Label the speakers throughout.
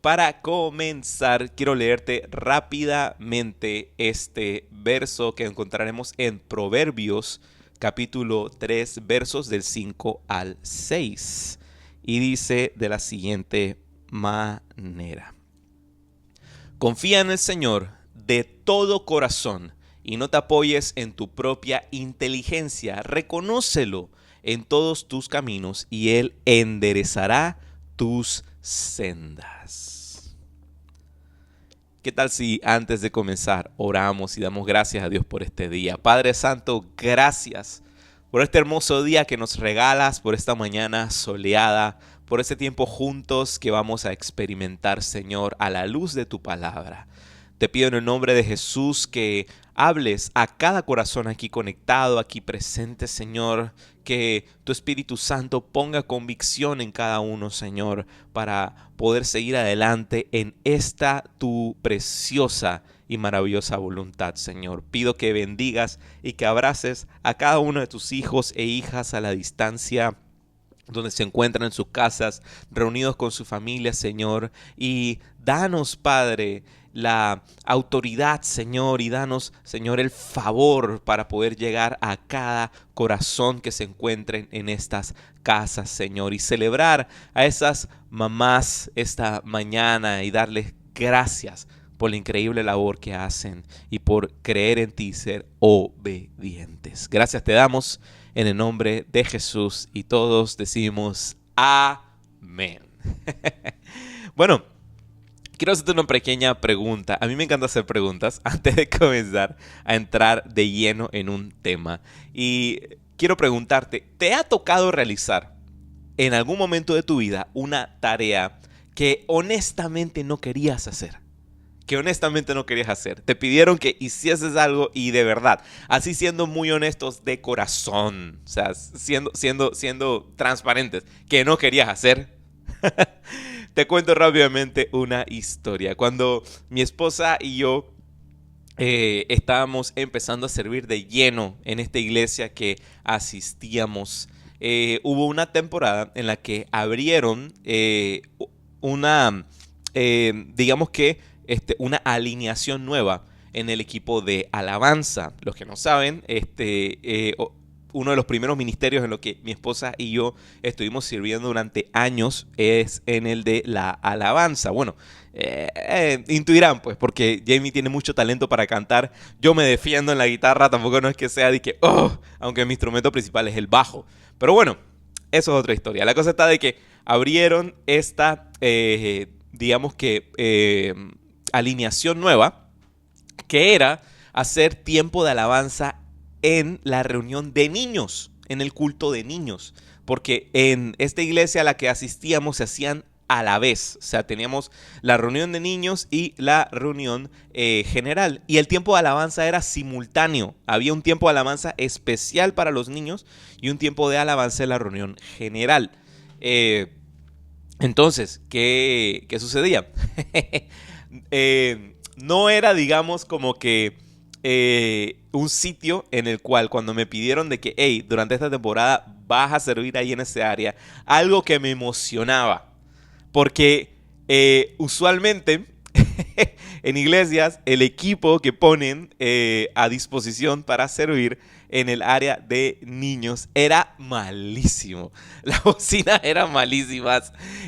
Speaker 1: para comenzar, quiero leerte rápidamente este verso que encontraremos en Proverbios, capítulo 3, versos del 5 al 6. Y dice de la siguiente manera: confía en el Señor de todo corazón y no te apoyes en tu propia inteligencia. Reconócelo en todos tus caminos y Él enderezará tus sendas. ¿Qué tal si antes de comenzar oramos y damos gracias a Dios por este día? Padre Santo, gracias por este hermoso día que nos regalas, por esta mañana soleada, por este tiempo juntos que vamos a experimentar, Señor, a la luz de tu palabra. Te pido en el nombre de Jesús que hables a cada corazón aquí conectado, aquí presente, Señor, que tu Espíritu Santo ponga convicción en cada uno, Señor, para poder seguir adelante en esta tu preciosa y maravillosa voluntad, Señor. Pido que bendigas y que abraces a cada uno de tus hijos e hijas a la distancia, donde se encuentran en sus casas, reunidos con su familia, Señor. Y danos, Padre, la autoridad, Señor, y danos, Señor, el favor para poder llegar a cada corazón que se encuentren en estas casas, Señor, y celebrar a esas mamás esta mañana y darles gracias por la increíble labor que hacen y por creer en ti y ser obedientes. Gracias te damos en el nombre de Jesús y todos decimos amén. Bueno, quiero hacerte una pequeña pregunta. A mí me encanta hacer preguntas antes de comenzar a entrar de lleno en un tema. Y quiero preguntarte, ¿te ha tocado realizar en algún momento de tu vida una tarea que honestamente no querías hacer? Que honestamente no querías hacer. Te pidieron que hicieses algo y de verdad, así siendo muy honestos de corazón, o sea, siendo transparentes, que no querías hacer. Te cuento rápidamente una historia. Cuando mi esposa y yo estábamos empezando a servir de lleno en esta iglesia que asistíamos, hubo una temporada en la que abrieron digamos que una alineación nueva en el equipo de alabanza. Los que no saben, uno de los primeros ministerios en los que mi esposa y yo estuvimos sirviendo durante años es en el de la alabanza. Bueno, intuirán pues, porque Jamie tiene mucho talento para cantar. Yo me defiendo en la guitarra, tampoco no es que sea de que, aunque mi instrumento principal es el bajo. Pero bueno, eso es otra historia. La cosa está de que abrieron esta, digamos que, alineación nueva, que era hacer tiempo de alabanza en la reunión de niños, en el culto de niños, porque en esta iglesia a la que asistíamos se hacían a la vez, o sea, teníamos la reunión de niños y la reunión general, y el tiempo de alabanza era simultáneo. Había un tiempo de alabanza especial para los niños y un tiempo de alabanza en la reunión general. Entonces, ¿qué sucedía? No era, digamos, como que un sitio en el cual cuando me pidieron de que, hey, durante esta temporada vas a servir ahí en ese área, algo que me emocionaba, porque usualmente en iglesias el equipo que ponen a disposición para servir en el área de niños era malísimo. La bocina era malísima.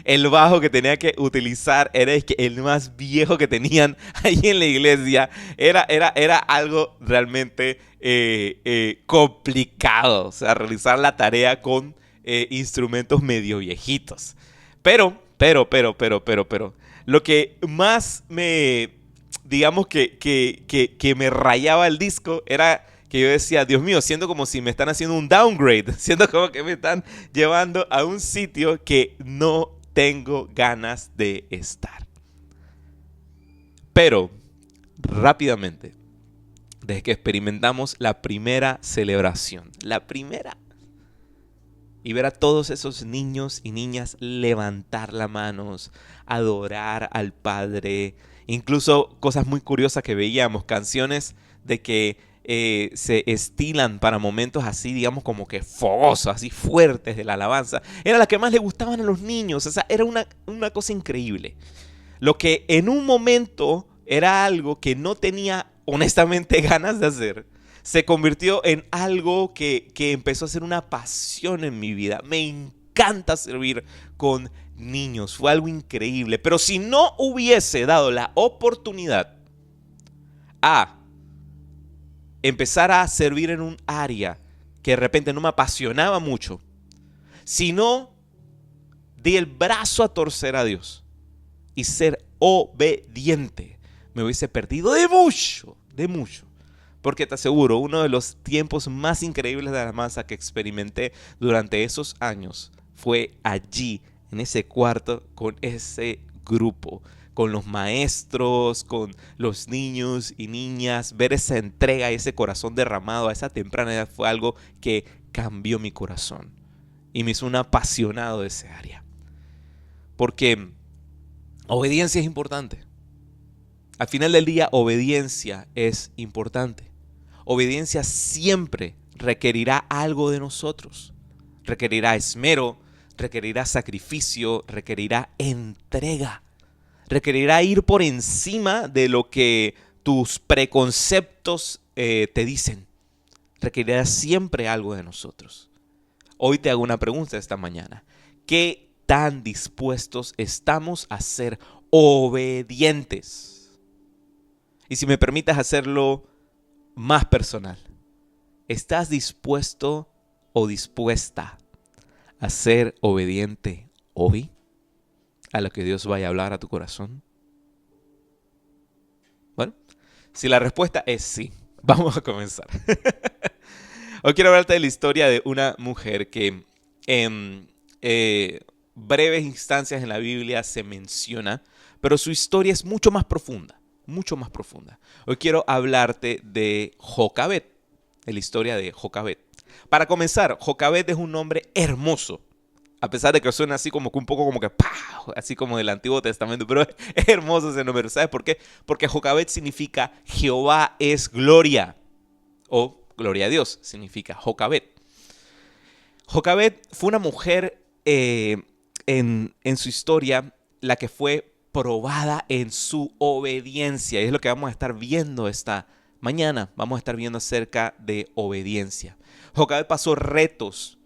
Speaker 1: El bajo que tenía que utilizar era el más viejo que tenían ahí en la iglesia. Era algo realmente complicado. O sea, realizar la tarea con instrumentos medio viejitos. Pero, lo que más digamos que me rayaba el disco era que yo decía, Dios mío, siento como si me están haciendo un downgrade, siento como que me están llevando a un sitio que no tengo ganas de estar. Pero, rápidamente, desde que experimentamos la primera celebración, y ver a todos esos niños y niñas levantar las manos, adorar al Padre, incluso cosas muy curiosas que veíamos, canciones de que se estilan para momentos así, digamos, como que fogosos, así fuertes de la alabanza. Era la que más le gustaban a los niños, o sea, era una cosa increíble. Lo que en un momento era algo que no tenía honestamente ganas de hacer, se convirtió en algo que empezó a ser una pasión en mi vida. Me encanta servir con niños, fue algo increíble. Pero si no hubiese dado la oportunidad a empezar a servir en un área que de repente no me apasionaba mucho, si no di el brazo a torcer a Dios y ser obediente, me hubiese perdido de mucho, de mucho. Porque te aseguro, uno de los tiempos más increíbles de alabanza que experimenté durante esos años fue allí, en ese cuarto, con ese grupo, con los maestros, con los niños y niñas. Ver esa entrega y ese corazón derramado a esa temprana edad fue algo que cambió mi corazón y me hizo un apasionado de ese área. Porque obediencia es importante. Al final del día, obediencia es importante. Obediencia siempre requerirá algo de nosotros. Requerirá esmero, requerirá sacrificio, requerirá entrega. Requerirá ir por encima de lo que tus preconceptos te dicen. Requerirá siempre algo de nosotros. Hoy te hago una pregunta esta mañana. ¿Qué tan dispuestos estamos a ser obedientes? Y si me permitas hacerlo más personal, ¿estás dispuesto o dispuesta a ser obediente hoy a lo que Dios vaya a hablar a tu corazón? Bueno, si la respuesta es sí, vamos a comenzar. Hoy quiero hablarte de la historia de una mujer que en breves instancias en la Biblia se menciona, pero su historia es mucho más profunda, mucho más profunda. Hoy quiero hablarte de Jocabed, de la historia de Jocabed. Para comenzar, Jocabed es un nombre hermoso, a pesar de que suena así como que un poco como que ¡pau! Así como del Antiguo Testamento, pero es hermoso ese nombre. ¿Sabes por qué? Porque Jocabed significa Jehová es gloria, o gloria a Dios, significa Jocabed. Jocabed fue una mujer en su historia la que fue probada en su obediencia. Y es lo que vamos a estar viendo esta mañana. Vamos a estar viendo acerca de obediencia. Jocabed pasó retos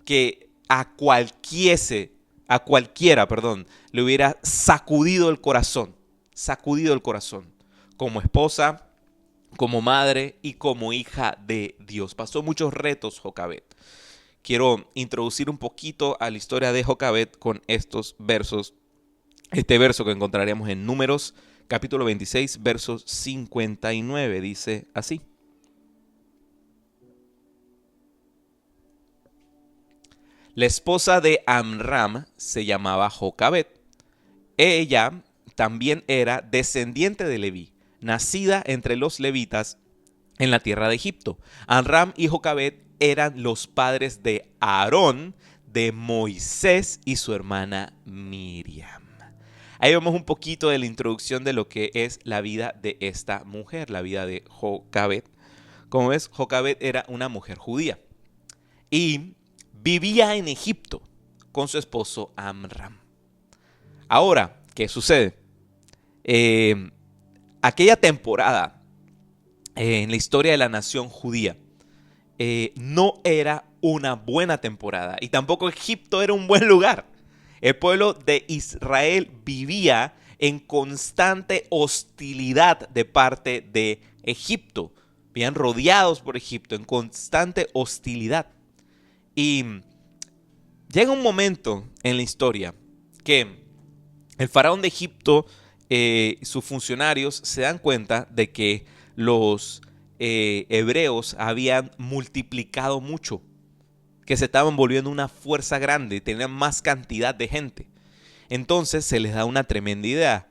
Speaker 1: que a cualquiera, le hubiera sacudido el corazón. Sacudido el corazón. Como esposa, como madre y como hija de Dios. Pasó muchos retos Jocabed. Quiero introducir un poquito a la historia de Jocabed con estos versos. Este verso que encontraremos en Números, capítulo 26, versos 59, dice así. La esposa de Amram se llamaba Jocabed. Ella también era descendiente de Leví, nacida entre los levitas en la tierra de Egipto. Amram y Jocabed eran los padres de Aarón, de Moisés y su hermana Miriam. Ahí vemos un poquito de la introducción de lo que es la vida de esta mujer, la vida de Jocabed. Como ves, Jocabed era una mujer judía y vivía en Egipto con su esposo Amram. Ahora, ¿qué sucede? Aquella temporada en la historia de la nación judía no era una buena temporada y tampoco Egipto era un buen lugar. El pueblo de Israel vivía en constante hostilidad de parte de Egipto. Vivían rodeados por Egipto en constante hostilidad. Y llega un momento en la historia que el faraón de Egipto, sus funcionarios se dan cuenta de que los hebreos habían multiplicado mucho, que se estaban volviendo una fuerza grande, tenían más cantidad de gente. Entonces se les da una tremenda idea,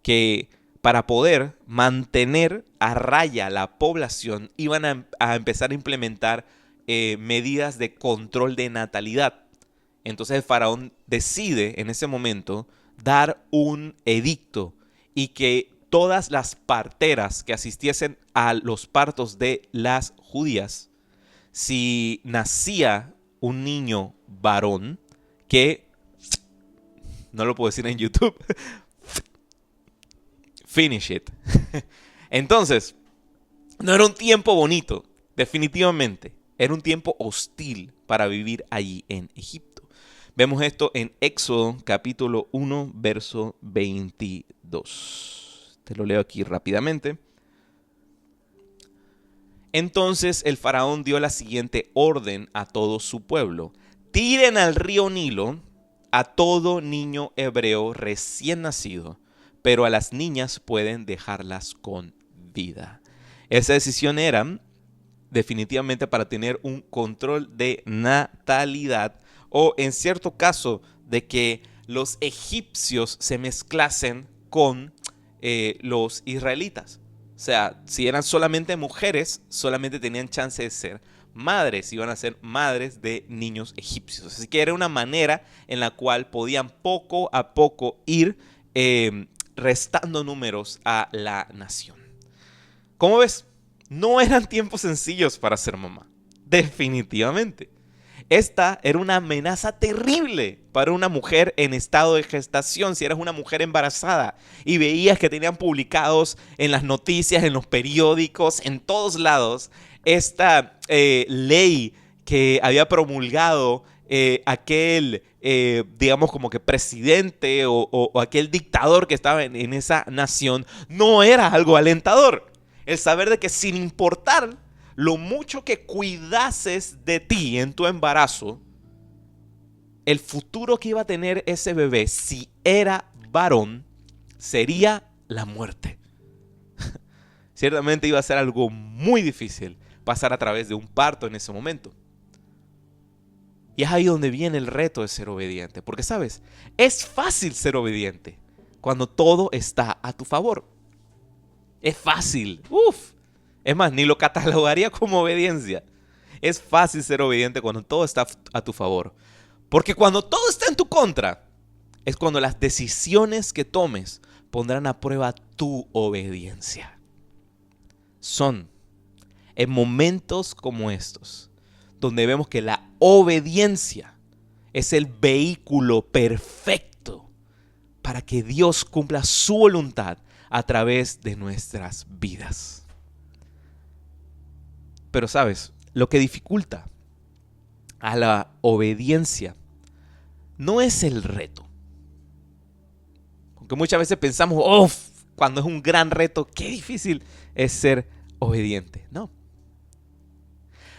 Speaker 1: que para poder mantener a raya la población iban a empezar a implementar medidas de control de natalidad. Entonces el faraón decide en ese momento dar un edicto y que todas las parteras que asistiesen a los partos de las judías, si nacía un niño varón, que no lo puedo decir en YouTube, Finish it. Entonces, no era un tiempo bonito, definitivamente. Era un tiempo hostil para vivir allí en Egipto. Vemos esto en Éxodo capítulo 1, verso 22. Te lo leo aquí rápidamente. Entonces el faraón dio la siguiente orden a todo su pueblo. Tiren al río Nilo a todo niño hebreo recién nacido, pero a las niñas pueden dejarlas con vida. Esa decisión era definitivamente para tener un control de natalidad o en cierto caso de que los egipcios se mezclasen con los israelitas. O sea, si eran solamente mujeres, solamente tenían chance de ser madres, iban a ser madres de niños egipcios. Así que era una manera en la cual podían poco a poco ir restando números a la nación. ¿Cómo ves? No eran tiempos sencillos para ser mamá. Definitivamente. Esta era una amenaza terrible para una mujer en estado de gestación, si eras una mujer embarazada y veías que tenían publicados en las noticias, en los periódicos, en todos lados, esta ley que había promulgado aquel, digamos como que presidente o aquel dictador que estaba en esa nación, no era algo alentador. El saber de que sin importar lo mucho que cuidases de ti en tu embarazo, el futuro que iba a tener ese bebé, si era varón, sería la muerte. Ciertamente iba a ser algo muy difícil pasar a través de un parto en ese momento. Y es ahí donde viene el reto de ser obediente. Porque, ¿sabes? Es fácil ser obediente cuando todo está a tu favor. Es fácil. Es más, ni lo catalogaría como obediencia. Es fácil ser obediente cuando todo está a tu favor. Porque cuando todo está en tu contra, es cuando las decisiones que tomes pondrán a prueba tu obediencia. Son en momentos como estos donde vemos que la obediencia es el vehículo perfecto para que Dios cumpla su voluntad a través de nuestras vidas. Pero sabes, lo que dificulta a la obediencia no es el reto. Porque muchas veces pensamos, cuando es un gran reto, qué difícil es ser obediente. No.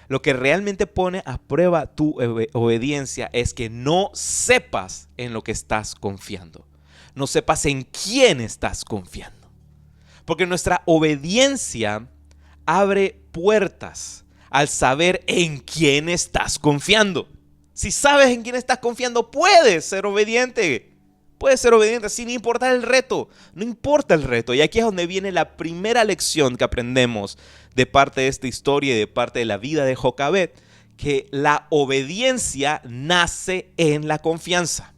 Speaker 1: Lo que realmente pone a prueba tu obediencia es que no sepas en lo que estás confiando. No sepas en quién estás confiando. Porque nuestra obediencia abre puertas al saber en quién estás confiando. Si sabes en quién estás confiando, puedes ser obediente. Puedes ser obediente sin importar el reto. No importa el reto. Y aquí es donde viene la primera lección que aprendemos de parte de esta historia y de parte de la vida de Jocabed, que la obediencia nace en la confianza.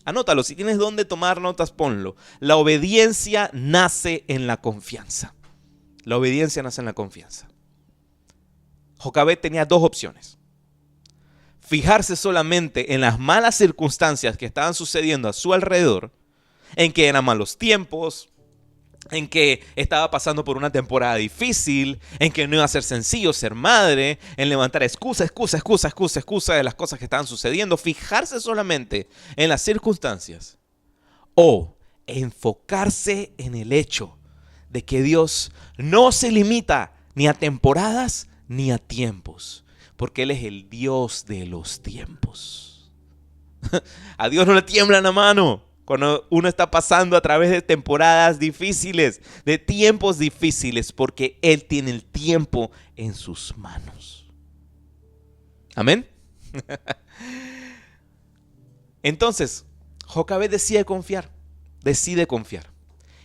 Speaker 1: Anótalo, si tienes dónde tomar notas, ponlo. La obediencia nace en la confianza. La obediencia nace en la confianza. Jocabed tenía dos opciones. Fijarse solamente en las malas circunstancias que estaban sucediendo a su alrededor, en que eran malos tiempos, en que estaba pasando por una temporada difícil, en que no iba a ser sencillo ser madre, en levantar excusa de las cosas que estaban sucediendo, fijarse solamente en las circunstancias o enfocarse en el hecho de que Dios no se limita ni a temporadas ni a tiempos, porque Él es el Dios de los tiempos. A Dios no le tiembla la mano cuando uno está pasando a través de temporadas difíciles, de tiempos difíciles, porque Él tiene el tiempo en sus manos. Amén. Entonces, Jocabed decide confiar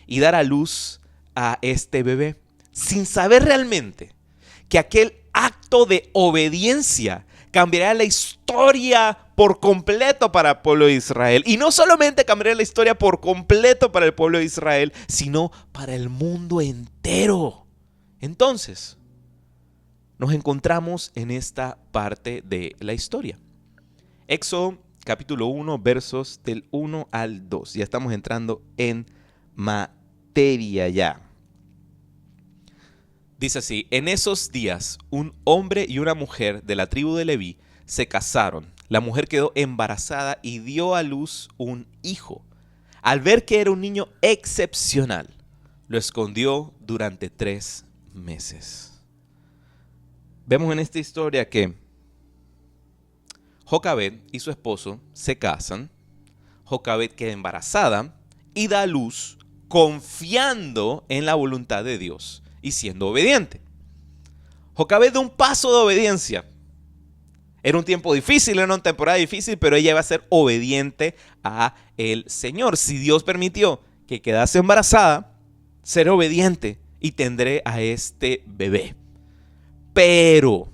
Speaker 1: y dar a luz a este bebé sin saber realmente que aquel acto de obediencia cambiará la historia por completo para el pueblo de Israel. Y no solamente cambiará la historia por completo para el pueblo de Israel, sino para el mundo entero. Entonces, nos encontramos en esta parte de la historia. Éxodo capítulo 1, versos del 1 al 2. Ya estamos entrando en materia. materia ya. Dice así: en esos días, un hombre y una mujer de la tribu de Leví se casaron. La mujer quedó embarazada y dio a luz un hijo. Al ver que era un niño excepcional, lo escondió durante 3 meses. Vemos en esta historia que Jocabed y su esposo se casan. Jocabed queda embarazada y da a luz confiando en la voluntad de Dios y siendo obediente. Jocabed da un paso de obediencia. Era un tiempo difícil, era una temporada difícil, pero ella iba a ser obediente a el Señor. Si Dios permitió que quedase embarazada, seré obediente y tendré a este bebé. Pero,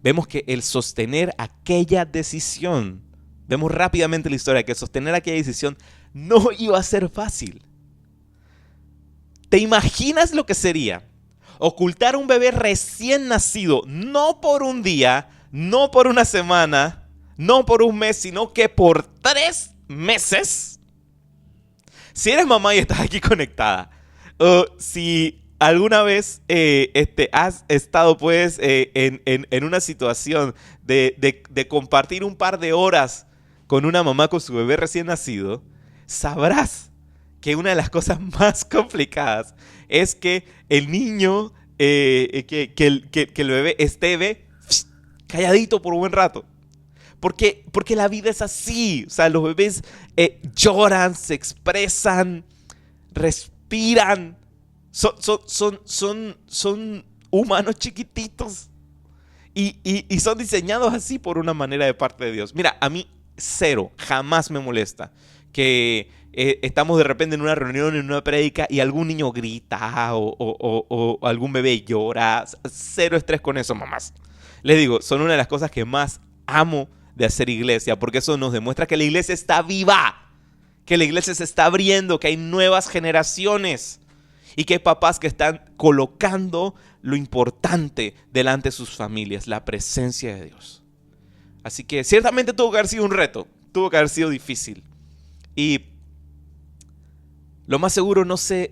Speaker 1: vemos que el sostener aquella decisión, vemos rápidamente la historia, que sostener aquella decisión no iba a ser fácil. ¿Te imaginas lo que sería ocultar a un bebé recién nacido, no por un día, no por una semana, no por un mes, sino que por 3 meses? Si eres mamá y estás aquí conectada, o si alguna vez has estado pues en una situación de compartir un par de horas con una mamá con su bebé recién nacido, sabrás que una de las cosas más complicadas es que el niño, que el bebé esté calladito por un buen rato. Porque la vida es así. O sea, los bebés lloran, se expresan, respiran. Son humanos chiquititos. Y son diseñados así por una manera de parte de Dios. Mira, a mí jamás me molesta que estamos de repente en una reunión, en una prédica y algún niño grita o algún bebé llora. Cero estrés con eso, mamás. Les digo, son una de las cosas que más amo de hacer iglesia, porque eso nos demuestra que la iglesia está viva, que la iglesia se está abriendo, que hay nuevas generaciones y que hay papás que están colocando lo importante delante de sus familias, la presencia de Dios. Así que ciertamente tuvo que haber sido un reto, tuvo que haber sido difícil. Y lo más seguro no se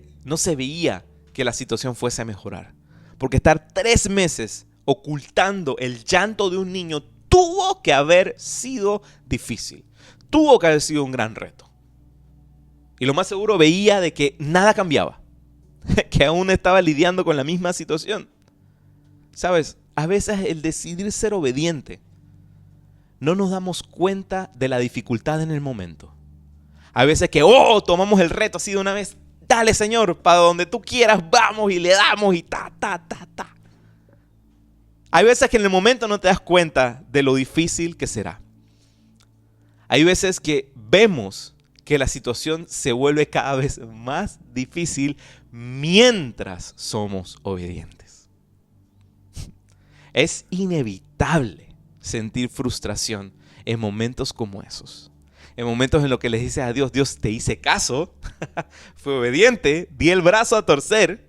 Speaker 1: veía que la situación fuese a mejorar. Porque estar 3 meses ocultando el llanto de un niño tuvo que haber sido difícil. Tuvo que haber sido un gran reto. Y lo más seguro veía de que nada cambiaba. Que aún estaba lidiando con la misma situación. ¿Sabes? A veces el decidir ser obediente, no nos damos cuenta de la dificultad en el momento. A veces que, tomamos el reto así de una vez. Dale, Señor, para donde tú quieras, vamos y le damos y ta. Hay veces que en el momento no te das cuenta de lo difícil que será. Hay veces que vemos que la situación se vuelve cada vez más difícil mientras somos obedientes. Es inevitable sentir frustración en momentos como esos. En momentos en los que les dices a Dios, Dios, te hice caso, fui obediente, di el brazo a torcer,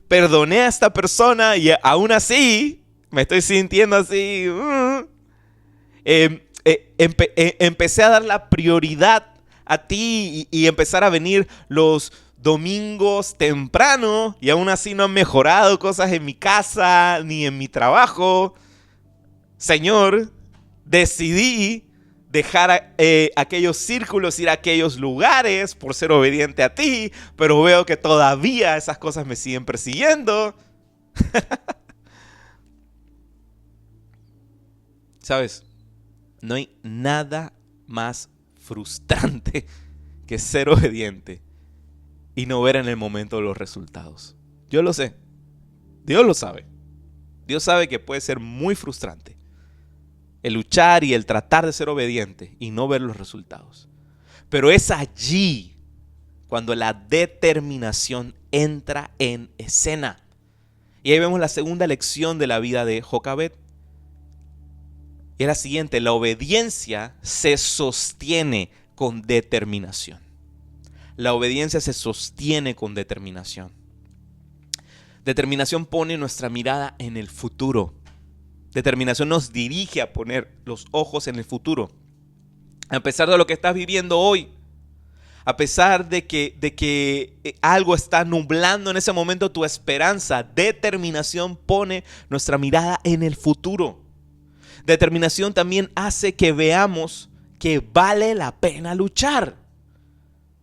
Speaker 1: perdoné a esta persona y aún así me estoy sintiendo así. Empecé a dar la prioridad a ti y empezar a venir los domingos temprano y aún así no han mejorado cosas en mi casa ni en mi trabajo. Señor, decidí dejar aquellos círculos, ir a aquellos lugares por ser obediente a ti, pero veo que todavía esas cosas me siguen persiguiendo. ¿Sabes? No hay nada más frustrante que ser obediente y no ver en el momento los resultados. Yo lo sé. Dios lo sabe. Dios sabe que puede ser muy frustrante el luchar y el tratar de ser obediente y no ver los resultados. Pero es allí cuando la determinación entra en escena. Y ahí vemos la segunda lección de la vida de Jocabed. Y es la siguiente: la obediencia se sostiene con determinación. La obediencia se sostiene con determinación. Determinación pone nuestra mirada en el futuro. Determinación nos dirige a poner los ojos en el futuro. A pesar de lo que estás viviendo hoy, A pesar de que algo está nublando en ese momento tu esperanza, determinación pone nuestra mirada en el futuro. Determinación también hace que veamos que vale la pena luchar.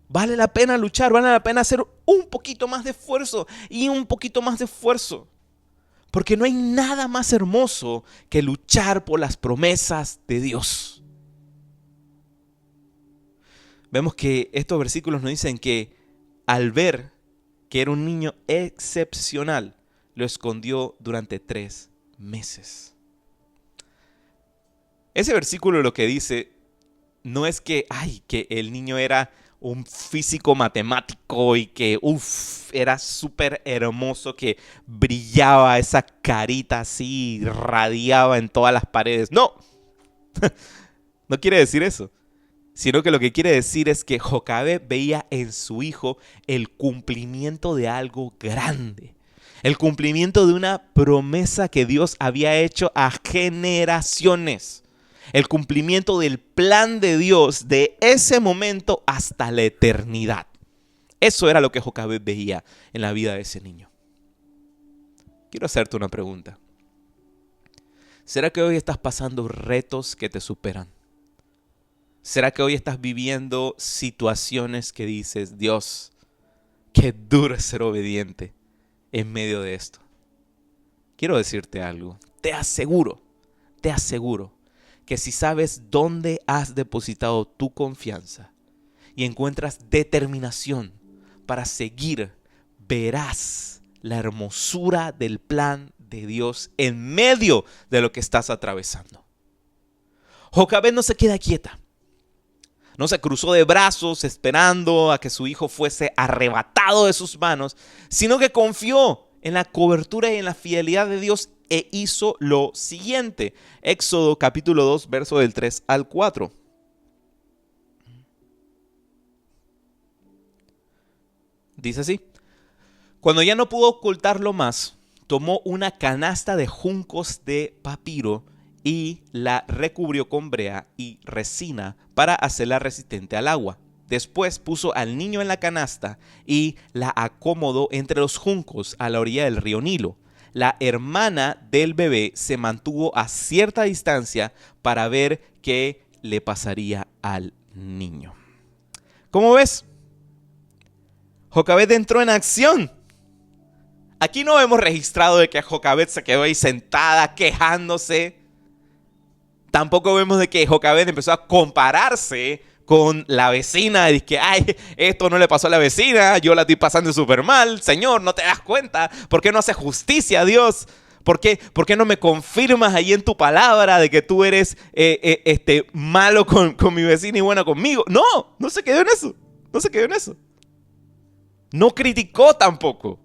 Speaker 1: Vale la pena luchar, vale la pena hacer un poquito más de esfuerzo y un poquito más de esfuerzo. Porque no hay nada más hermoso que luchar por las promesas de Dios. Vemos que estos versículos nos dicen que al ver que era un niño excepcional, lo escondió durante 3 meses. Ese versículo lo que dice no es que el niño era un físico matemático y que era súper hermoso, que brillaba esa carita así, radiaba en todas las paredes. No, no quiere decir eso. Sino que lo que quiere decir es que Jocabed veía en su hijo el cumplimiento de algo grande. El cumplimiento de una promesa que Dios había hecho a generaciones. El cumplimiento del plan de Dios de ese momento hasta la eternidad. Eso era lo que Jocabed veía en la vida de ese niño. Quiero hacerte una pregunta. ¿Será que hoy estás pasando retos que te superan? ¿Será que hoy estás viviendo situaciones que dices, Dios, qué duro es ser obediente en medio de esto? Quiero decirte algo. Te aseguro que si sabes dónde has depositado tu confianza y encuentras determinación para seguir, verás la hermosura del plan de Dios en medio de lo que estás atravesando. Jocabed no se queda quieta. No se cruzó de brazos esperando a que su hijo fuese arrebatado de sus manos, sino que confió en la cobertura y en la fidelidad de Dios e hizo lo siguiente. Éxodo capítulo 2, verso del 3 al 4. Dice así: cuando ya no pudo ocultarlo más, tomó una canasta de juncos de papiro y la recubrió con brea y resina para hacerla resistente al agua. Después puso al niño en la canasta y la acomodó entre los juncos a la orilla del río Nilo. La hermana del bebé se mantuvo a cierta distancia para ver qué le pasaría al niño. ¿Cómo ves? Jocabed entró en acción. Aquí no hemos registrado de que Jocabed se quedó ahí sentada quejándose. Tampoco vemos de que Jocabed empezó a compararse con la vecina. Y que, esto no le pasó a la vecina, yo la estoy pasando súper mal. Señor, ¿no te das cuenta? ¿Por qué no haces justicia, Dios? ¿Por qué no me confirmas ahí en tu palabra de que tú eres malo con mi vecina y bueno conmigo? No se quedó en eso. No se quedó en eso. No criticó tampoco.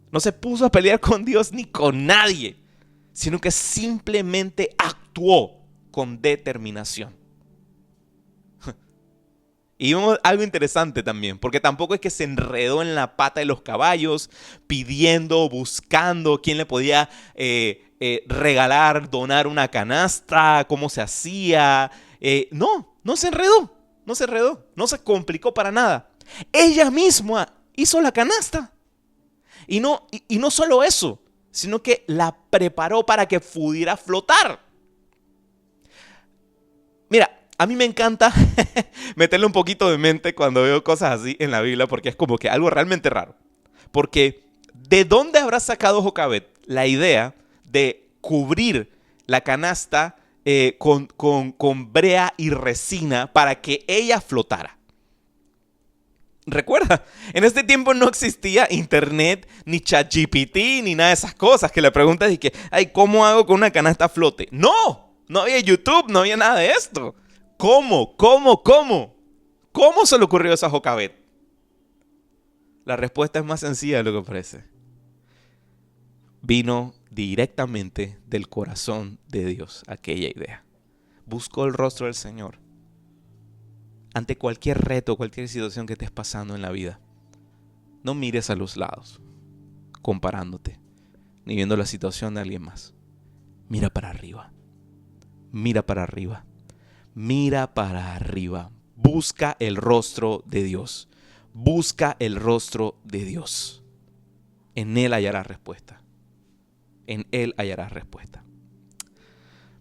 Speaker 1: No se puso a pelear con Dios ni con nadie, sino que simplemente actuó con determinación. Y vemos algo interesante también, porque tampoco es que se enredó en la pata de los caballos pidiendo, buscando quién le podía regalar, donar una canasta, cómo se hacía. No se enredó, no se complicó para nada. Ella misma hizo la canasta. Y no solo eso, sino que la preparó para que pudiera flotar. Mira, a mí me encanta meterle un poquito de mente cuando veo cosas así en la Biblia, porque es como que algo realmente raro. Porque ¿de dónde habrá sacado Jocabed la idea de cubrir la canasta con brea y resina para que ella flotara? Recuerda, en este tiempo no existía internet, ni ChatGPT, ni nada de esas cosas que le preguntas y que, ¿cómo hago con una canasta a flote? No había YouTube, no había nada de esto. ¿Cómo se le ocurrió eso a Jocabed? La respuesta es más sencilla de lo que parece. Vino directamente del corazón de Dios aquella idea. Buscó el rostro del Señor. Ante cualquier reto, cualquier situación que estés pasando en la vida, no mires a los lados, comparándote, ni viendo la situación de alguien más. Mira para arriba. Mira para arriba. Mira para arriba. Busca el rostro de Dios. Busca el rostro de Dios. En Él hallarás respuesta. En Él hallarás respuesta.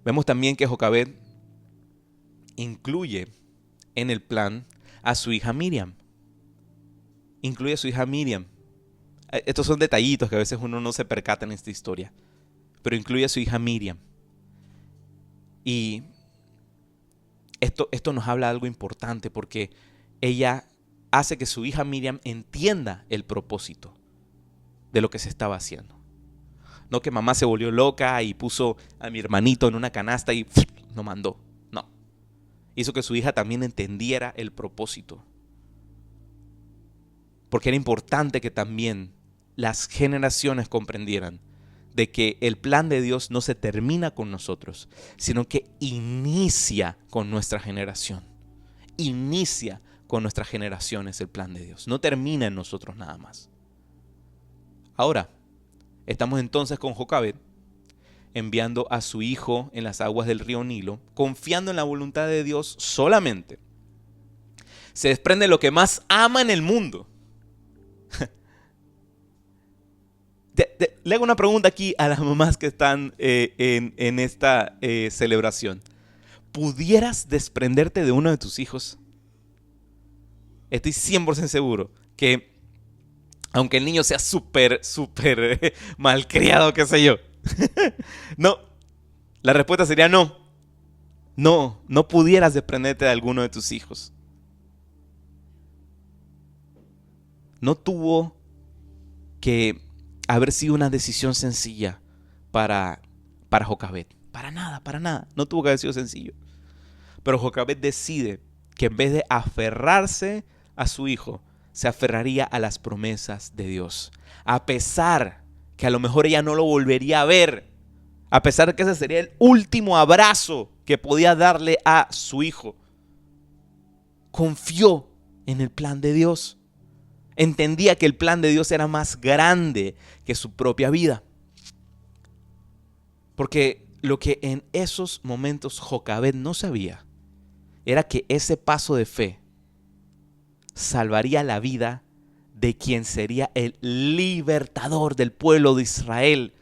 Speaker 1: Vemos también que Jocabed incluye en el plan a su hija Miriam. Incluye a su hija Miriam. Estos son detallitos que a veces uno no se percata en esta historia. Pero incluye a su hija Miriam. Y esto nos habla de algo importante porque ella hace que su hija Miriam entienda el propósito de lo que se estaba haciendo. No que mamá se volvió loca y puso a mi hermanito en una canasta y lo mandó. No. Hizo que su hija también entendiera el propósito. Porque era importante que también las generaciones comprendieran de que el plan de Dios no se termina con nosotros, sino que inicia con nuestra generación. Inicia con nuestras generaciones el plan de Dios. No termina en nosotros nada más. Ahora, estamos entonces con Jocabed, enviando a su hijo en las aguas del río Nilo, confiando en la voluntad de Dios solamente. Se desprende lo que más ama en el mundo. Le hago una pregunta aquí a las mamás que están en esta celebración. ¿Pudieras desprenderte de uno de tus hijos? Estoy 100% seguro que, aunque el niño sea súper malcriado, qué sé yo, no, la respuesta sería no. No pudieras desprenderte de alguno de tus hijos. No tuvo que haber sido una decisión sencilla para Jocabed. Para nada. No tuvo que haber sido sencillo. Pero Jocabed decide que en vez de aferrarse a su hijo, se aferraría a las promesas de Dios. A pesar que a lo mejor ella no lo volvería a ver. A pesar de que ese sería el último abrazo que podía darle a su hijo. Confió en el plan de Dios. Entendía que el plan de Dios era más grande que su propia vida. Porque lo que en esos momentos Jocabed no sabía era que ese paso de fe salvaría la vida de quien sería el libertador del pueblo de Israel.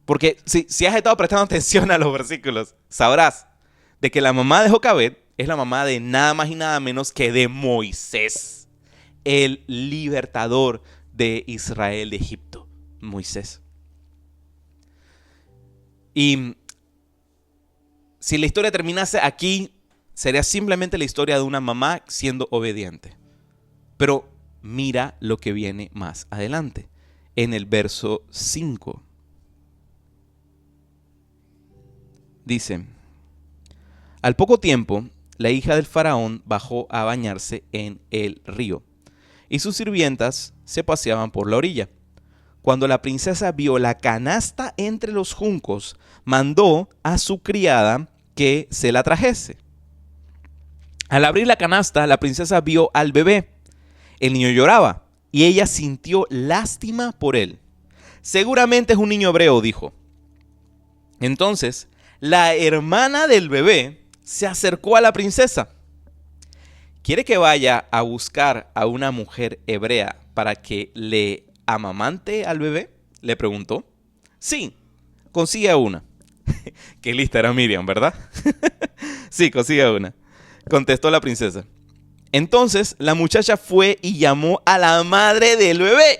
Speaker 1: Porque si has estado prestando atención a los versículos, sabrás de que la mamá de Jocabed es la mamá de nada más y nada menos que de Moisés. El libertador de Israel de Egipto, Moisés. Y si la historia terminase aquí, sería simplemente la historia de una mamá siendo obediente. Pero mira lo que viene más adelante, en el verso 5. Dice: al poco tiempo, la hija del faraón bajó a bañarse en el río, y sus sirvientas se paseaban por la orilla. Cuando la princesa vio la canasta entre los juncos, mandó a su criada que se la trajese. Al abrir la canasta, la princesa vio al bebé. El niño lloraba y ella sintió lástima por él. Seguramente es un niño hebreo, dijo. Entonces, la hermana del bebé se acercó a la princesa. ¿Quiere que vaya a buscar a una mujer hebrea para que le amamante al bebé?, le preguntó. Sí, consigue una. Qué lista era Miriam, ¿verdad? Sí, consigue una, contestó la princesa. Entonces la muchacha fue y llamó a la madre del bebé.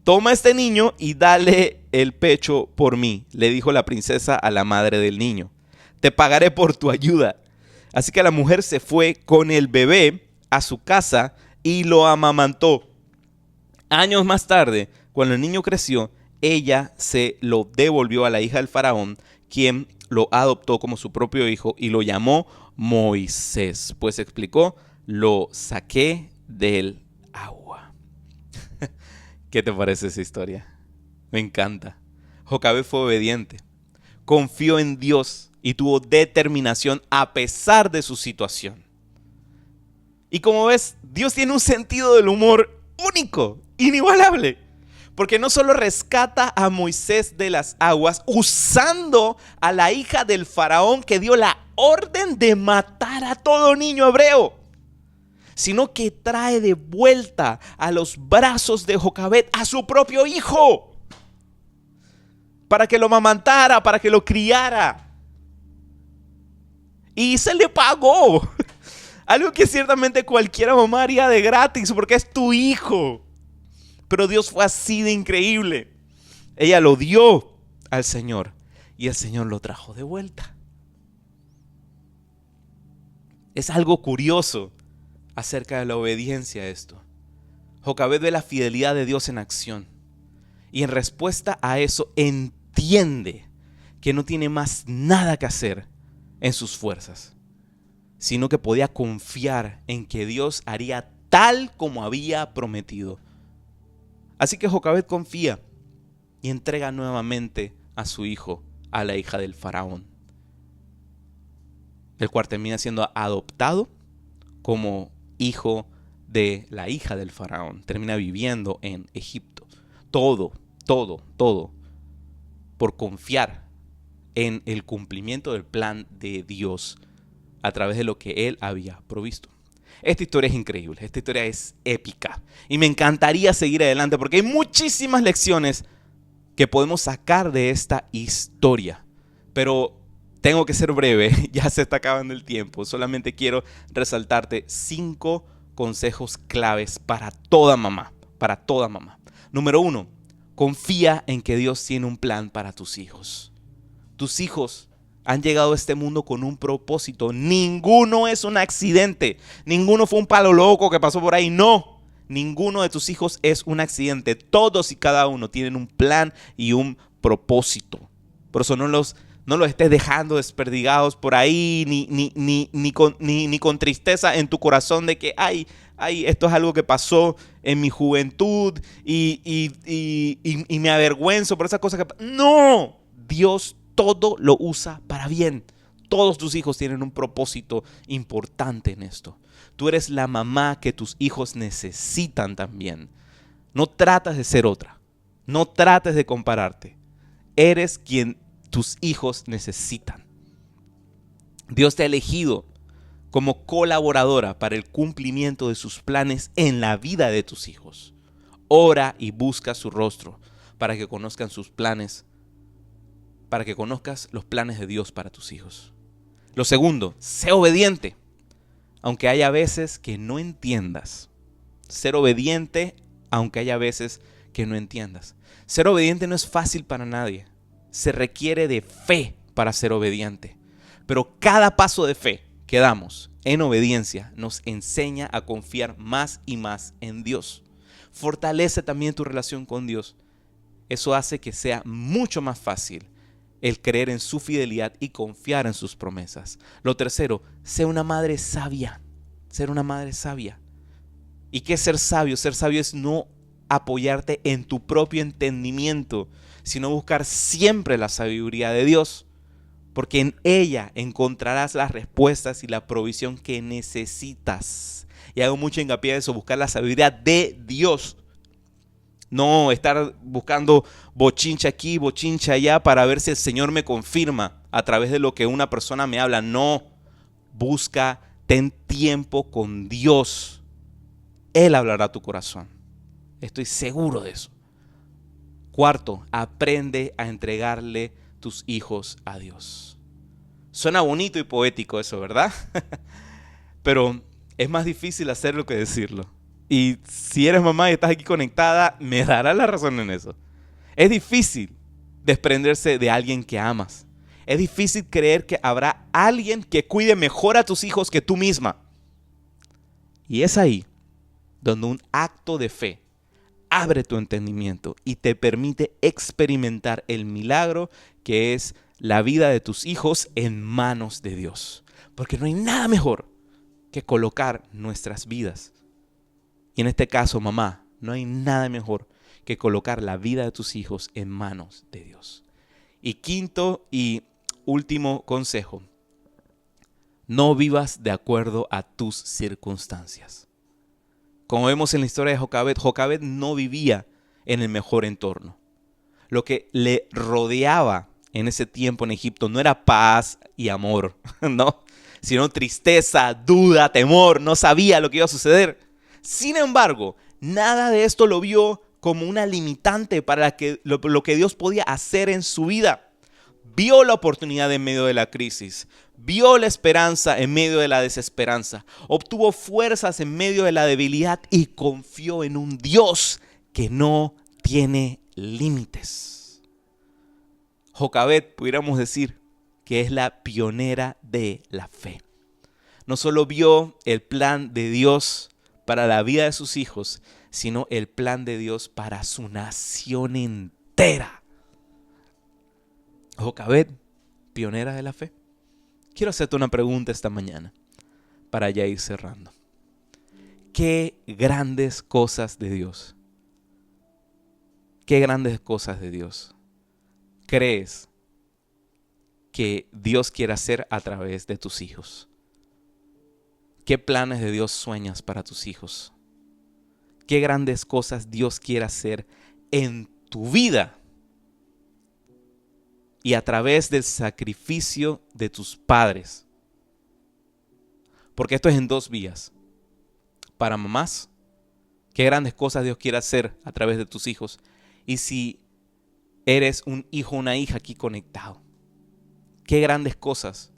Speaker 1: Toma a este niño y dale el pecho por mí, le dijo la princesa a la madre del niño. Te pagaré por tu ayuda. Así que la mujer se fue con el bebé a su casa y lo amamantó. Años más tarde, cuando el niño creció, ella se lo devolvió a la hija del faraón, quien lo adoptó como su propio hijo y lo llamó Moisés. Pues explicó: lo saqué del agua. ¿Qué te parece esa historia? Me encanta. Jocabed fue obediente, confió en Dios y tuvo determinación a pesar de su situación. Y como ves, Dios tiene un sentido del humor único, inigualable. Porque no solo rescata a Moisés de las aguas usando a la hija del faraón que dio la orden de matar a todo niño hebreo, sino que trae de vuelta a los brazos de Jocabed a su propio hijo, para que lo amamantara, para que lo criara. Y se le pagó. Algo que ciertamente cualquiera mamá haría de gratis, porque es tu hijo. Pero Dios fue así de increíble. Ella lo dio al Señor y el Señor lo trajo de vuelta. Es algo curioso acerca de la obediencia a esto. Jocabed ve la fidelidad de Dios en acción y en respuesta a eso entiende que no tiene más nada que hacer en sus fuerzas, sino que podía confiar en que Dios haría tal como había prometido. Así que Jocabed confía y entrega nuevamente a su hijo a la hija del faraón, el cual termina siendo adoptado como hijo de la hija del faraón. Termina viviendo en Egipto. Todo por confiar en el cumplimiento del plan de Dios a través de lo que él había provisto. Esta historia es increíble, esta historia es épica y me encantaría seguir adelante porque hay muchísimas lecciones que podemos sacar de esta historia, pero tengo que ser breve, ya se está acabando el tiempo. Solamente quiero resaltarte 5 consejos claves para toda mamá, Número 1, confía en que Dios tiene un plan para tus hijos. Tus hijos han llegado a este mundo con un propósito. Ninguno es un accidente. Ninguno fue un palo loco que pasó por ahí. No, ninguno de tus hijos es un accidente. Todos y cada uno tienen un plan y un propósito. Por eso no los estés dejando desperdigados por ahí, ni con tristeza en tu corazón de que, ay, esto es algo que pasó en mi juventud y me avergüenzo por esas cosas que... No, Dios todo lo usa para bien. Todos tus hijos tienen un propósito importante en esto. Tú eres la mamá que tus hijos necesitan también. No tratas de ser otra. No trates de compararte. Eres quien tus hijos necesitan. Dios te ha elegido como colaboradora para el cumplimiento de sus planes en la vida de tus hijos. Ora y busca su rostro para que conozcan sus planes, para que conozcas los planes de Dios para tus hijos. Lo segundo, sé obediente, aunque haya veces que no entiendas. Ser obediente, aunque haya veces que no entiendas. Ser obediente no es fácil para nadie. Se requiere de fe para ser obediente. Pero cada paso de fe que damos en obediencia nos enseña a confiar más y más en Dios. Fortalece también tu relación con Dios. Eso hace que sea mucho más fácil el creer en su fidelidad y confiar en sus promesas. Lo tercero, sé una madre sabia. Ser una madre sabia. ¿Y qué es ser sabio? Ser sabio es no apoyarte en tu propio entendimiento, sino buscar siempre la sabiduría de Dios, porque en ella encontrarás las respuestas y la provisión que necesitas. Y hago mucho hincapié en eso, buscar la sabiduría de Dios. No estar buscando bochincha aquí, bochincha allá para ver si el Señor me confirma a través de lo que una persona me habla. No, busca, ten tiempo con Dios. Él hablará a tu corazón. Estoy seguro de eso. Cuarto, aprende a entregarle tus hijos a Dios. Suena bonito y poético eso, ¿verdad? Pero es más difícil hacerlo que decirlo. Y si eres mamá y estás aquí conectada, me darás la razón en eso. Es difícil desprenderse de alguien que amas. Es difícil creer que habrá alguien que cuide mejor a tus hijos que tú misma. Y es ahí donde un acto de fe abre tu entendimiento y te permite experimentar el milagro que es la vida de tus hijos en manos de Dios. Porque no hay nada mejor que colocar nuestras vidas. Y en este caso, mamá, no hay nada mejor que colocar la vida de tus hijos en manos de Dios. Y quinto y último consejo, no vivas de acuerdo a tus circunstancias. Como vemos en la historia de Jocabed, Jocabed no vivía en el mejor entorno. Lo que le rodeaba en ese tiempo en Egipto no era paz y amor, no, sino tristeza, duda, temor, no sabía lo que iba a suceder. Sin embargo, nada de esto lo vio como una limitante para lo que Dios podía hacer en su vida. Vio la oportunidad en medio de la crisis, vio la esperanza en medio de la desesperanza, obtuvo fuerzas en medio de la debilidad y confió en un Dios que no tiene límites. Jocabed, pudiéramos decir, que es la pionera de la fe. No solo vio el plan de Dios para la vida de sus hijos, sino el plan de Dios para su nación entera. Jocabed, pionera de la fe. Quiero hacerte una pregunta esta mañana para ya ir cerrando. ¿Qué grandes cosas de Dios? ¿Qué grandes cosas de Dios crees que Dios quiere hacer a través de tus hijos? ¿Qué planes de Dios sueñas para tus hijos? ¿Qué grandes cosas Dios quiere hacer en tu vida? Y a través del sacrificio de tus padres. Porque esto es en dos vías. Para mamás, qué grandes cosas Dios quiere hacer a través de tus hijos. Y si eres un hijo o una hija aquí conectado, qué grandes cosas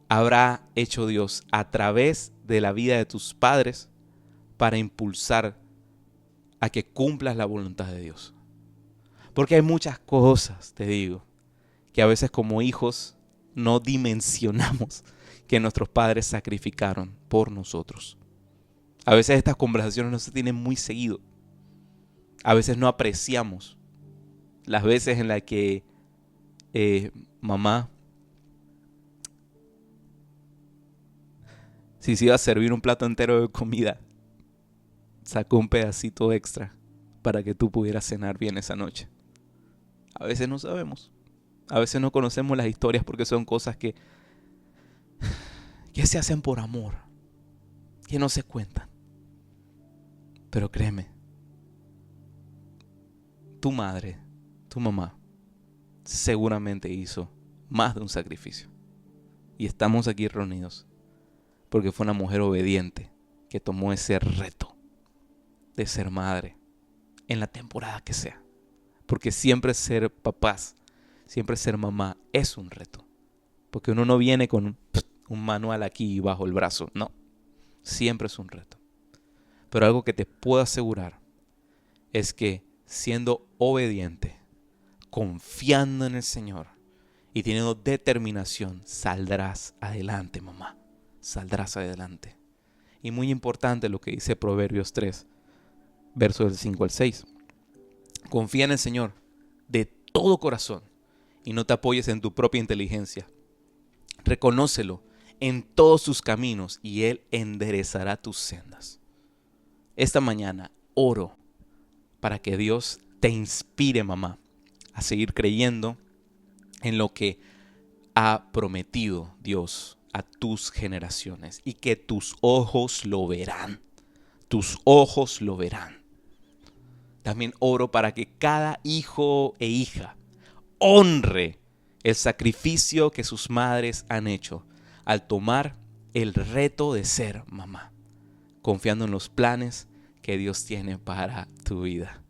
Speaker 1: habrá hecho Dios a través de la vida de tus padres para impulsar a que cumplas la voluntad de Dios. Porque hay muchas cosas, te digo, que a veces como hijos no dimensionamos que nuestros padres sacrificaron por nosotros. A veces estas conversaciones no se tienen muy seguido. A veces no apreciamos las veces en las que mamá, si se iba a servir un plato entero de comida, sacó un pedacito extra para que tú pudieras cenar bien esa noche. A veces no sabemos. A veces no conocemos las historias porque son cosas que se hacen por amor, que no se cuentan. Pero créeme, tu madre, tu mamá, seguramente hizo más de un sacrificio. Y estamos aquí reunidos porque fue una mujer obediente que tomó ese reto de ser madre en la temporada que sea. Porque siempre ser papás, siempre ser mamá es un reto. Porque uno no viene con un manual aquí bajo el brazo. No, siempre es un reto. Pero algo que te puedo asegurar es que siendo obediente, confiando en el Señor y teniendo determinación, saldrás adelante, mamá. Saldrás adelante. Y muy importante lo que dice Proverbios 3, versos del 5 al 6. Confía en el Señor de todo corazón y no te apoyes en tu propia inteligencia. Reconócelo en todos sus caminos y Él enderezará tus sendas. Esta mañana oro para que Dios te inspire, mamá, a seguir creyendo en lo que ha prometido Dios a tus generaciones y que tus ojos lo verán. Tus ojos lo verán. También oro para que cada hijo e hija honre el sacrificio que sus madres han hecho al tomar el reto de ser mamá, confiando en los planes que Dios tiene para tu vida.